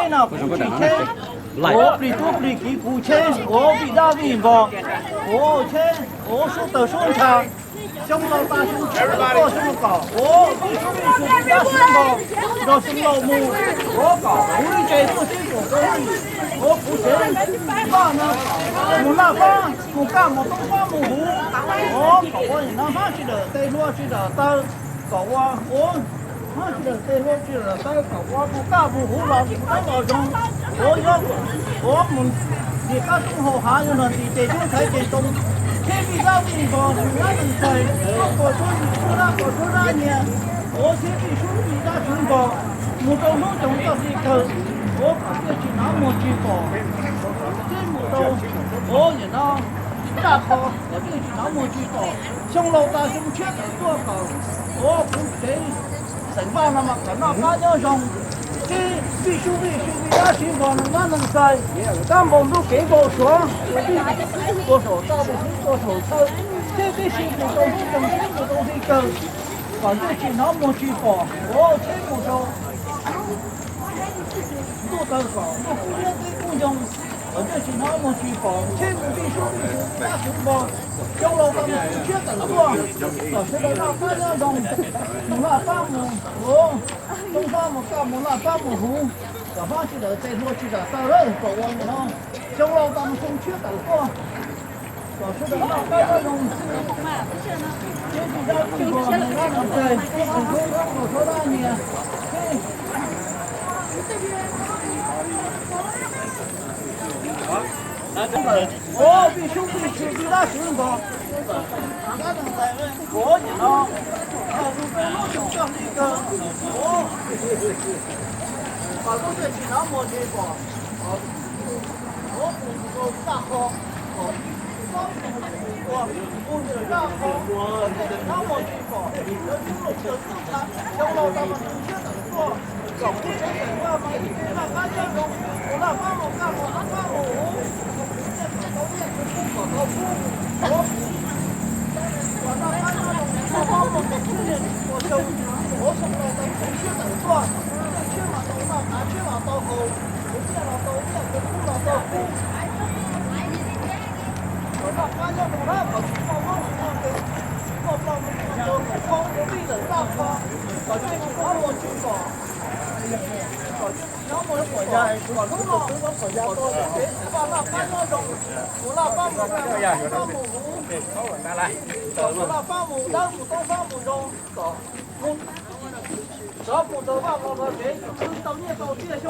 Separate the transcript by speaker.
Speaker 1: 车呢，古汽车，我比多比几古车，我比大比包，我车，我说的说茶。熊老大熊吃的高什么高？我比熊比大熊高，到熊老母我高，我一这不辛苦都是我不行，爸呢？我那方我干我东方母湖，我搞我那方去的，带路去的，到搞我去的带路去的，到搞我不干不湖老不当老中，我们你看中后下有人地中才地中。天比上地方，那能在我说那年，我天比兄弟那情况，木头木种到是个，我感觉去那么去过，这木头我也那大考，我就去那么去过，像老大兄缺的多高，我不给省饭了嘛，省那八年上。必须那情况那能在，但我们都给我说，我说大部分我说他这些不都是整全部都是跟，反正经常没去过，我全部都得搞，我不愿意不用，反正经常没去过，全部必须那情况，交了他们缺等过，到现在那半年中，那半亩我。东方木干木那干木湖，小方去的再多去的，到任何我们呢，小老咱们从缺等过，我说的那那种，这比较情况，那种在，我说那你，我比兄弟去比那情况，那种在我你呢。如果我想这个，我把这些那么结果，我不大好，我不大好，那么结果，有了咱们缺的多，搞不成的话嘛，那干这种，我那帮我干我那帮我，我那干那种，我帮我我收，我从来都不去等做，去嘛都那拿去嘛都好，不见了都见，不哭了都哭。我那干这种那我去帮忙那个，我帮忙就帮我背的那个，我这个帮我去搞。然后我的国家，我通了，我国家多的，把那干那种，我那帮我干，帮我我那帮我当我都帮我中搞，我，这不走吧，我别，到年到节兄。